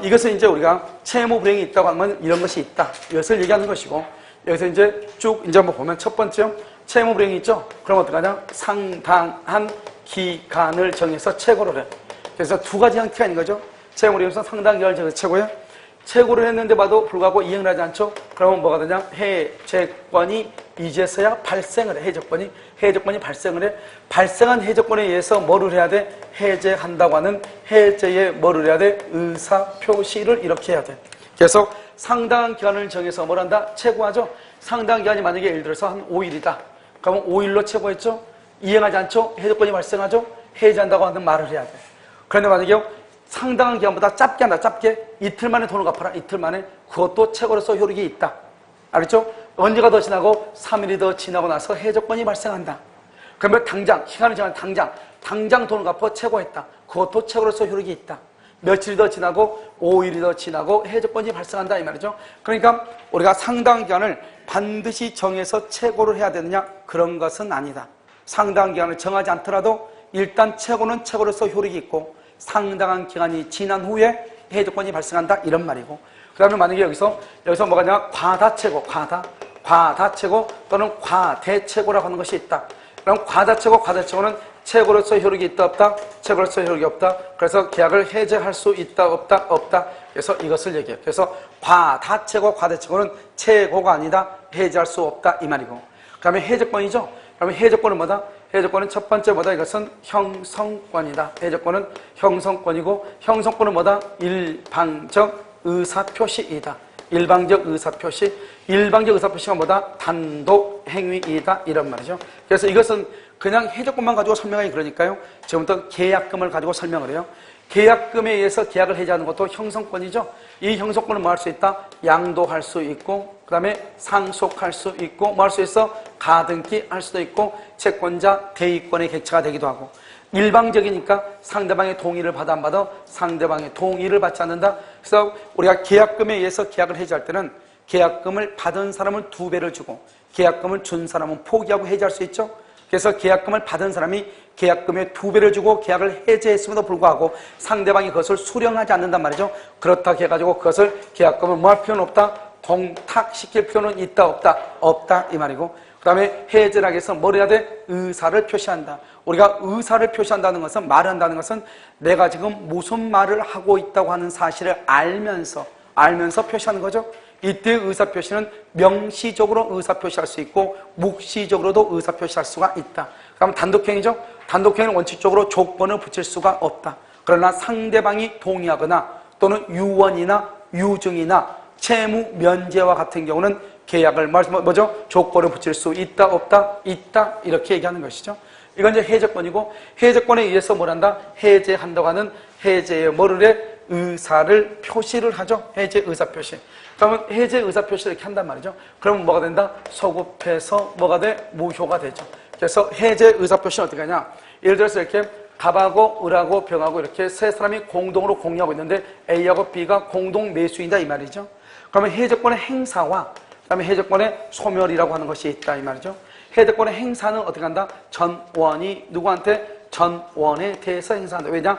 이것은 이제 우리가 채무 불이행이 있다고 하면 이런 것이 있다. 이것을 얘기하는 것이고, 여기서 이제 쭉 이제 한번 보면 첫 번째 채무 불이행이 있죠? 그럼 어떡하냐? 상당한 기간을 정해서 채고를 해. 그래서 두 가지 형태가 있는 거죠. 채무 불이행에서 상당한 기간을 정해서 채고해. 채고를 했는데 봐도 불구하고 이행을 하지 않죠? 그러면 뭐가 되냐? 해제권이 이제서야 발생을 해. 해제권이 발생을 해. 발생한 해제권에 의해서 뭐를 해야 돼? 해제한다고 하는 해제에 뭐를 해야 돼? 의사표시를 이렇게 해야 돼. 그래서 상당한 기간을 정해서 뭘 한다? 채고하죠? 상당한 기간이 만약에 예를 들어서 한 5일이다. 그러면 5일로 채고했죠? 이행하지 않죠? 해제권이 발생하죠? 해제한다고 하는 말을 해야 돼. 그런데 만약에 상당한 기간보다 짧게 한다. 짧게 이틀 만에 돈을 갚아라. 이틀 만에. 그것도 채고로서 효력이 있다. 알겠죠? 언제가 더 지나고 3일이 더 지나고 나서 해제권이 발생한다. 그러면 당장 시간을 정한 당장 돈을 갚아 채고했다. 그것도 채고로서 효력이 있다. 며칠이 더 지나고 5일이 더 지나고 해제권이 발생한다 이 말이죠. 그러니까 우리가 상당한 기간을 반드시 정해서 채고를 해야 되느냐? 그런 것은 아니다. 상당한 기간을 정하지 않더라도 일단 채고는 채고로서 효력이 있고 상당한 기간이 지난 후에 해제권이 발생한다 이런 말이고, 그 다음에 만약에 여기서 뭐가 있냐? 과다채고, 과다채고 또는 과대채고라고 하는 것이 있다. 그럼 과다채고는 채고로서 효력이 있다 없다? 채고로서 효력이 없다. 그래서 계약을 해제할 수 있다 없다? 없다. 그래서 이것을 얘기해요. 그래서 과다채고 과대채고는 채고가 아니다. 해제할 수 없다 이 말이고, 그 다음에 해제권이죠. 그러면 해제권은 뭐다? 해제권은 첫 번째 뭐다? 이것은 형성권이다. 해제권은 형성권이고, 형성권은 뭐다? 일방적 의사표시이다. 일방적 의사표시가 뭐다? 단독 행위이다. 이런 말이죠. 그래서 이것은 그냥 해제권만 가지고 설명하기 그러니까요. 지금부터 계약금을 가지고 설명을 해요. 계약금에 의해서 계약을 해제하는 것도 형성권이죠. 이 형성권은 뭐 할 수 있다? 양도할 수 있고, 그 다음에 상속할 수 있고, 뭐 할 수 있어? 가등기 할 수도 있고, 채권자 대위권의 객체가 되기도 하고, 일방적이니까 상대방의 동의를 받아 안 받아? 상대방의 동의를 받지 않는다. 그래서 우리가 계약금에 의해서 계약을 해제할 때는 계약금을 받은 사람은 2배를 주고 계약금을 준 사람은 포기하고 해제할 수 있죠. 그래서 계약금을 받은 사람이 계약금의 2배를 주고 계약을 해제했음에도 불구하고 상대방이 그것을 수령하지 않는단 말이죠. 그렇다고 해가지고 그것을 계약금을 뭐 할 필요는 없다? 공탁시킬 필요는 있다 없다? 없다 이 말이고, 그 다음에 해제를 하기 위해서 뭘 해야 돼? 의사를 표시한다. 우리가 의사를 표시한다는 것은, 말을 한다는 것은 내가 지금 무슨 말을 하고 있다고 하는 사실을 알면서 표시하는 거죠. 이때 의사표시는 명시적으로 의사표시할 수 있고 묵시적으로도 의사표시할 수가 있다. 그럼 단독행위죠. 단독행위는 원칙적으로 조건을 붙일 수가 없다. 그러나 상대방이 동의하거나 또는 유언이나 유증이나 채무 면제와 같은 경우는 계약을 뭐죠? 조건을 붙일 수 있다 없다? 있다 이렇게 얘기하는 것이죠. 이건 이제 해제권이고, 해제권에 의해서 뭘 한다? 해제한다고 하는 해제의 뭐를 해? 의사를 표시를 하죠. 해제 의사 표시. 그러면 해제 의사 표시를 이렇게 한단 말이죠. 그러면 뭐가 된다? 소급해서 뭐가 돼? 무효가 되죠. 그래서 해제 의사 표시는 어떻게 하냐? 예를 들어서 이렇게 갑하고 을하고 병하고 이렇게 세 사람이 공동으로 공유하고 있는데 A하고 B가 공동 매수인다 이 말이죠. 그러면 해제권의 행사와 그다음에 해제권의 소멸이라고 하는 것이 있다 이 말이죠. 해제권의 행사는 어떻게 한다? 전원이 누구한테? 전원에 대해서 행사한다. 왜냐?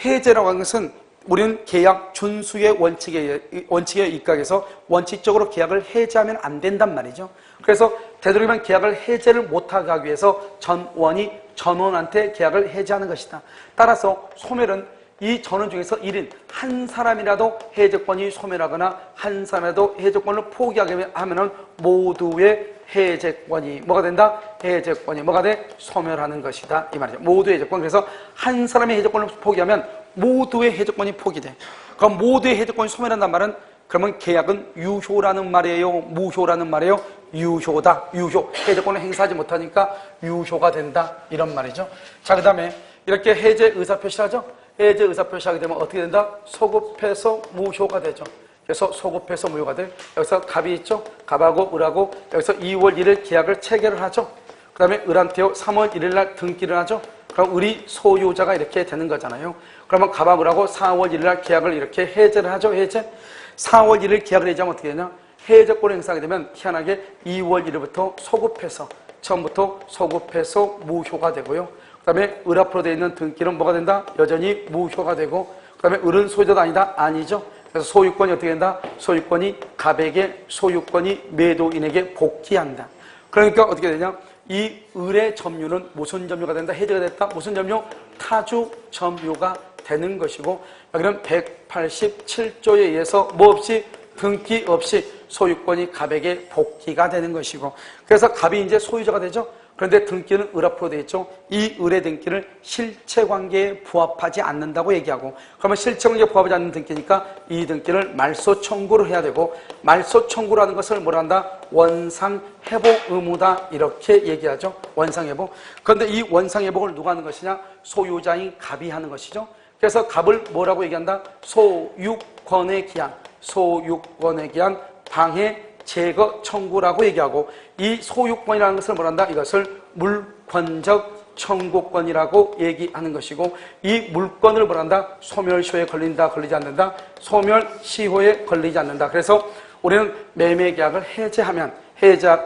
해제라고 하는 것은 우리는 계약 준수의 원칙에 입각해서 원칙적으로 계약을 해제하면 안 된단 말이죠. 그래서 되도록이면 계약을 해제를 못하게 하기 위해서 전원이 전원한테 계약을 해제하는 것이다. 따라서 소멸은 이 전원 중에서 1인 한 사람이라도 해제권이 소멸하거나 한 사람이라도 해제권을 포기하게 하면은 모두의 해제권이 뭐가 된다? 해제권이 뭐가 돼? 소멸하는 것이다 이 말이죠. 모두의 해제권. 그래서 한 사람의 해제권을 포기하면 모두의 해제권이 포기돼. 그럼 모두의 해제권이 소멸한단 말은 그러면 계약은 유효라는 말이에요? 무효라는 말이에요? 유효다. 유효. 해제권을 행사하지 못하니까 유효가 된다 이런 말이죠. 자, 그 다음에 이렇게 해제 의사표시를 하죠. 해제 의사표시하게 되면 어떻게 된다? 소급해서 무효가 되죠. 그래서 소급해서 무효가 돼. 여기서 갑이 있죠. 갑하고 을하고 여기서 2월 1일 계약을 체결을 하죠. 그 다음에 을한테요 3월 1일 날 등기를 하죠. 그럼 을이 소유자가 이렇게 되는 거잖아요. 그러면 갑하고 을하고 4월 1일 날 계약을 이렇게 해제를 하죠. 해제. 4월 1일 계약을 해제하면 어떻게 되냐? 해제권을 행사하게 되면 희한하게 2월 1일부터 소급해서 처음부터 소급해서 무효가 되고요. 그 다음에 을 앞으로 되어 있는 등기는 뭐가 된다? 여전히 무효가 되고, 그 다음에 을은 소유자가 아니다? 아니죠. 그래서 소유권이 어떻게 된다? 소유권이 갑에게, 소유권이 매도인에게 복귀한다. 그러니까 어떻게 되냐? 이 을의 점유는 무슨 점유가 된다? 해제가 됐다? 무슨 점유? 타주 점유가 되는 것이고, 여기는 187조에 의해서 뭐 없이? 등기 없이 소유권이 갑에게 복귀가 되는 것이고, 그래서 갑이 이제 소유자가 되죠. 그런데 등기는 을 앞으로 되어 있죠. 이 을의 등기를 실체관계에 부합하지 않는다고 얘기하고, 그러면 실체관계에 부합하지 않는 등기니까 이 등기를 말소 청구를 해야 되고, 말소 청구라는 것을 뭐라 한다? 원상회복 의무다 이렇게 얘기하죠. 원상회복. 그런데 이 원상회복을 누가 하는 것이냐? 소유자인 갑이 하는 것이죠. 그래서 갑을 뭐라고 얘기한다? 소유권의 기한, 소유권의 기한 방해 제거 청구라고 얘기하고, 이 소유권이라는 것을 뭐란다? 이것을 물권적 청구권이라고 얘기하는 것이고, 이 물권을 뭐란다? 소멸시효에 걸린다, 걸리지 않는다? 소멸시효에 걸리지 않는다. 그래서 우리는 매매계약을 해제하면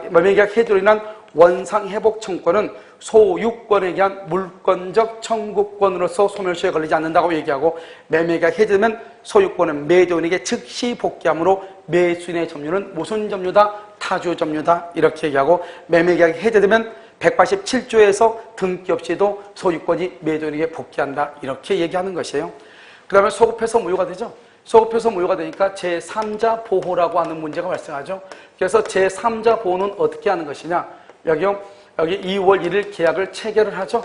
매매계약 해제로 인한 원상회복 청구권은 소유권에 대한 물권적 청구권으로서 소멸시효에 걸리지 않는다고 얘기하고, 매매계약 해제되면 소유권은 매도인에게 즉시 복귀하므로 매수인의 점유는 무슨 점유다? 타주 점유다 이렇게 얘기하고, 매매계약이 해제되면 187조에서 등기 없이도 소유권이 매도인에게 복귀한다 이렇게 얘기하는 것이에요. 그 다음에 소급해서 무효가 되죠. 소급해서 무효가 되니까 제3자 보호라고 하는 문제가 발생하죠. 그래서 제3자 보호는 어떻게 하는 것이냐? 여기 2월 1일 계약을 체결을 하죠.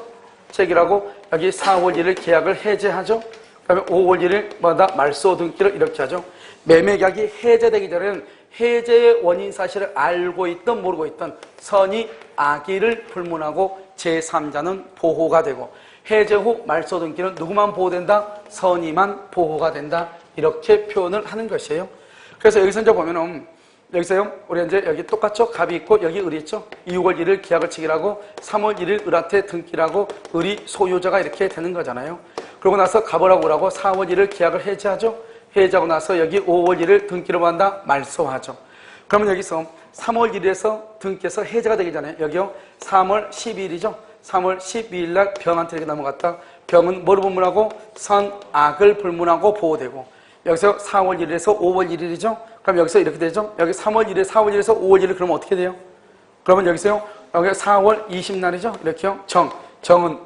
체결하고 여기 4월 1일 계약을 해제하죠. 그 다음에 5월 1일 말소 등기를 이렇게 하죠. 매매계약이 해제되기 전에는 해제의 원인 사실을 알고 있든 모르고 있든 선이 악의를 불문하고 제3자는 보호가 되고, 해제 후 말소 등기는 누구만 보호된다? 선의만 보호가 된다 이렇게 표현을 하는 것이에요. 그래서 여기서 이제 보면은 여기서요, 우리 이제 여기 똑같죠? 갑이 있고 여기 을이 있죠? 2월 1일 계약을 체결하고 3월 1일 을한테 등기라고 을이 소유자가 이렇게 되는 거잖아요. 그러고 나서 갑을하고 을하고 4월 1일 계약을 해제하죠? 해제하고 나서 여기 5월 1일 등기를 한다? 말소하죠. 그러면 여기서 3월 1일에서 등기해서 해제가 되기 전에 여기요 3월 12일이죠. 3월 12일 날 병한테 이렇게 넘어갔다. 병은 뭐를 불문하고 선악을 불문하고 보호되고 여기서 4월 1일에서 5월 1일이죠. 그럼 여기서 이렇게 되죠. 여기 3월 1일, 4월 1일에서 5월 1일 그러면 어떻게 돼요? 그러면 여기서요. 여기 4월 20날이죠. 이렇게요. 정은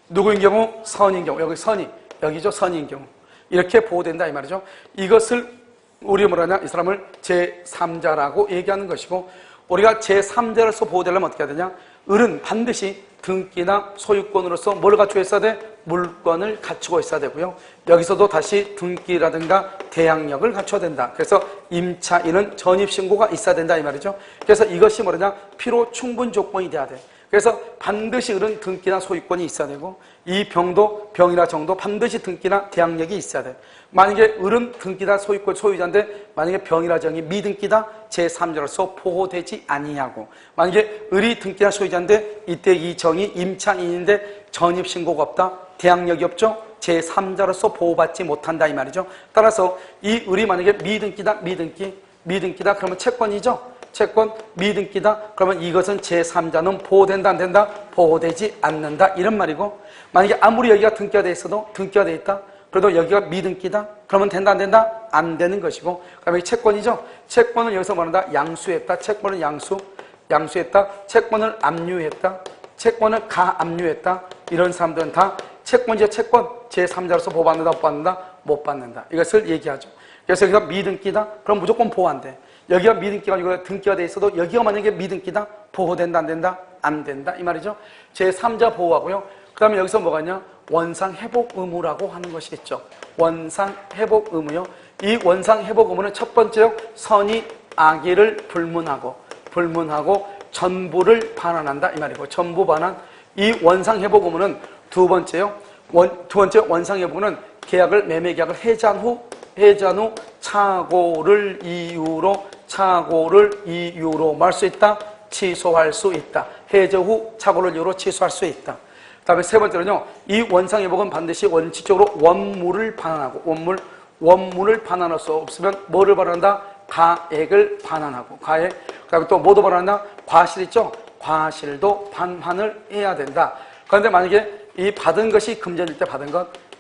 누구인 경우? 선인 경우. 여기 선이 여기죠. 선인 경우. 이렇게 보호된다 이 말이죠. 이것을 우리 뭐라냐? 이 사람을 제3자라고 얘기하는 것이고 우리가 제3자로서 보호되려면 어떻게 해야 되냐? 을은 반드시 등기나 소유권으로서 뭘 갖추고 있어야 돼? 물권을 갖추고 있어야 되고요. 여기서도 다시 등기라든가 대항력을 갖춰야 된다. 그래서 임차인은 전입신고가 있어야 된다 이 말이죠. 그래서 이것이 뭐냐? 필요 충분 조건이 돼야 돼. 그래서 반드시 을은 등기나 소유권이 있어야 되고 이 병도 병이나 정도 반드시 등기나 대항력이 있어야 돼. 만약에 을은 등기나 소유권 소유자인데 만약에 병이나 정이 미등기다 제3자로서 보호되지 아니하고 만약에 을이 등기나 소유자인데 이때 이 정이 임차인인데 전입신고가 없다 대항력이 없죠 제3자로서 보호받지 못한다 이 말이죠. 따라서 이 을이 만약에 미등기다 미등기다 그러면 채권이죠. 채권 미등기다 그러면 이것은 제3자는 보호된다 안 된다? 보호되지 않는다 이런 말이고 만약에 아무리 여기가 등기가 돼 있어도 등기가 돼 있다 그래도 여기가 미등기다 그러면 된다 안 된다? 안 되는 것이고 그다음에 채권이죠. 채권을 여기서 말한다 양수했다 채권을 양수했다 채권을 압류했다 채권을 가압류했다 이런 사람들은 다 채권이죠. 채권 제3자로서 보호받는다 못 받는다? 못 받는다 이것을 얘기하죠. 그래서 여기가 미등기다 그럼 무조건 보호 안 돼. 여기가 미등기가 아니고 등기가 돼 있어도 여기가 만약에 미등기다 보호된다 안 된다? 안 된다 이 말이죠. 제3자 보호하고요. 그 다음에 여기서 뭐가 있냐? 원상회복 의무라고 하는 것이 있죠. 원상회복 의무요. 이 원상회복 의무는 첫 번째요. 선이 악의를 불문하고 전부를 반환한다 이 말이고 전부 반환. 이 원상회복 의무는 두 번째요. 두 번째 원상회복은 계약을 매매 계약을 해지한 후 착오를 이유로 말 수 있다. 취소할 수 있다. 해제 후 착오를 이유로 취소할 수 있다. 그 다음에 세 번째는요. 이 원상회복은 반드시 원칙적으로 원물을 반환하고 원물을 반환할 수 없으면 뭐를 반환한다? 가액을 반환하고 가액. 그 다음에 또 뭐도 반환한다? 과실 있죠? 과실도 반환을 해야 된다. 그런데 만약에 이 받은 것이 금전일 때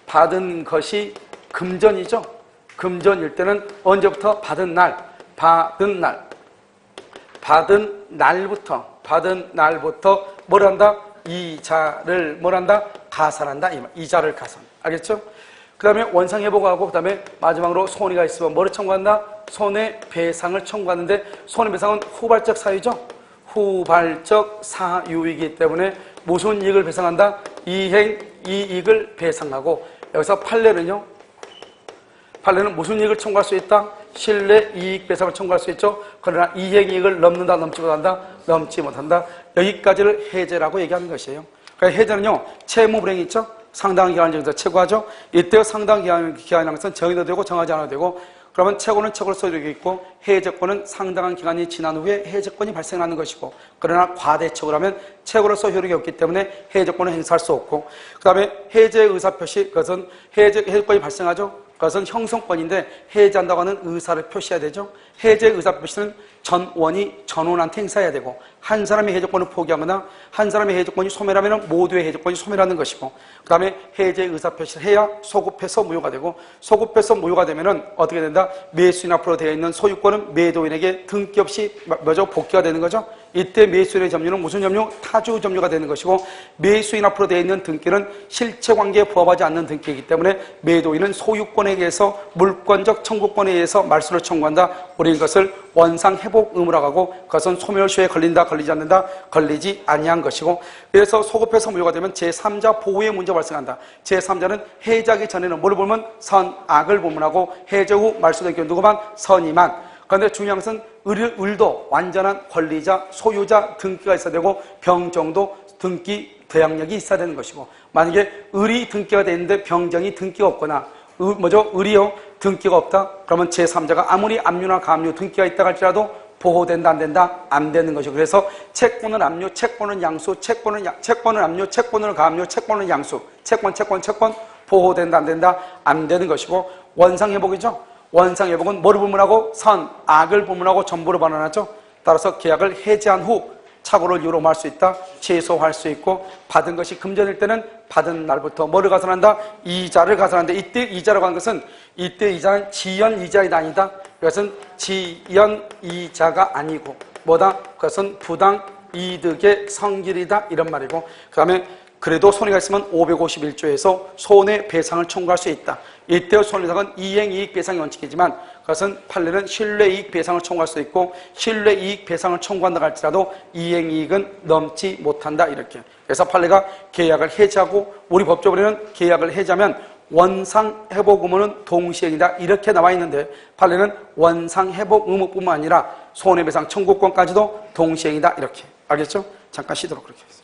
받은 것이 금전이죠? 금전일 때는 언제부터? 받은 날부터 뭘 한다? 이자를 뭘 한다? 가산한다. 이자를 가산. 알겠죠? 그 다음에 원상회복하고 그 다음에 마지막으로 손해가 있으면 뭐를 청구한다? 손해배상을 청구하는데 손해배상은 후발적 사유죠? 후발적 사유이기 때문에 무슨 이익을 배상한다? 이익을 배상하고 여기서 판례는 무슨 이익을 청구할 수 있다? 실내 이익 배상을 청구할 수 있죠. 그러나 이행이익을 넘는다, 넘지 못한다, 넘지 못한다. 여기까지를 해제라고 얘기하는 것이에요. 그러니까 해제는요, 채무 불이행이 있죠. 상당한 기간을 정해서 채고하죠. 이때 상당한 기간이라는 것은 정해도 되고 정하지 않아도 되고, 그러면 채고는 채고를 써주고 있고, 해제권은 상당한 기간이 지난 후에 해제권이 발생하는 것이고, 그러나 과대채고를 하면 채고로서 효력이 없기 때문에 해제권을 행사할 수 없고, 그 다음에 해제 의사표시, 그것은 해제권이 발생하죠. 그것은 형성권인데 해제한다고 하는 의사를 표시해야 되죠. 해제 의사 표시는 전원이 전원한테 행사해야 되고 한 사람의 해제권을 포기하거나 한 사람의 해제권이 소멸하면 모두의 해제권이 소멸하는 것이고 그 다음에 해제 의사 표시를 해야 소급해서 무효가 되고 소급해서 무효가 되면 어떻게 된다? 매수인 앞으로 되어 있는 소유권은 매도인에게 등기 없이 복귀가 되는 거죠. 이때 매수인의 점유는 무슨 점유? 타주 점유가 되는 것이고 매수인 앞으로 되어 있는 등기는 실체관계에 부합하지 않는 등기이기 때문에 매도인은 소유권에 의해서 물권적 청구권에 의해서 말소를 청구한다. 우리는 이것을 원상회복 의무라고 하고 그것은 소멸시효에 걸린다, 걸리지 않는다, 걸리지 아니한 것이고 그래서 소급해서 무효가 되면 제3자 보호의 문제가 발생한다. 제3자는 해제하기 전에는 뭐를 보면 선악을 보문하고 해제 후 말소된 경우 누구만? 선이만. 그런데 중요한 것은 을도 완전한 권리자, 소유자 등기가 있어야 되고 병정도 등기 대항력이 있어야 되는 것이고 만약에 을이 등기가 되어 있는데 병정이 등기가 없거나 을이요 등기가 없다 그러면 제3자가 아무리 압류나 가압류 등기가 있다 할지라도 보호된다 안 된다? 안 되는 것이고 그래서 채권은 압류, 채권은 양수, 채권은 압류, 채권은 가압류, 채권은 양수 채권 보호된다 안 된다? 안 되는 것이고 원상회복이죠. 원상회복은 뭐를 불문하고? 선, 악을 불문하고 전부를 반환하죠. 따라서 계약을 해지한 후 착오를 유로할 수 있다, 취소할 수 있고, 받은 것이 금전일 때는 받은 날부터 뭐를 가산한다? 이자를 가산한다. 이때 이자라고 하는 것은, 이때 이자는 지연 이자가 아니다. 이것은 지연 이자가 아니고 뭐다? 그것은 부당 이득의 성질이다, 이런 말이고, 그 다음에 그래도 손해가 있으면 551조에서 손해배상을 청구할 수 있다. 이때의 손해배상은 이행이익배상의 원칙이지만 그것은 판례는 신뢰이익배상을 청구할 수 있고, 신뢰이익배상을 청구한다 할지라도 이행이익은 넘지 못한다, 이렇게. 그래서 판례가 계약을 해지하고, 우리 법조문에는 계약을 해지하면 원상회복 의무는 동시행이다, 이렇게 나와 있는데, 판례는 원상회복 의무뿐만 아니라 손해배상 청구권까지도 동시행이다, 이렇게. 알겠죠? 잠깐 쉬도록 그렇게 하겠습니다.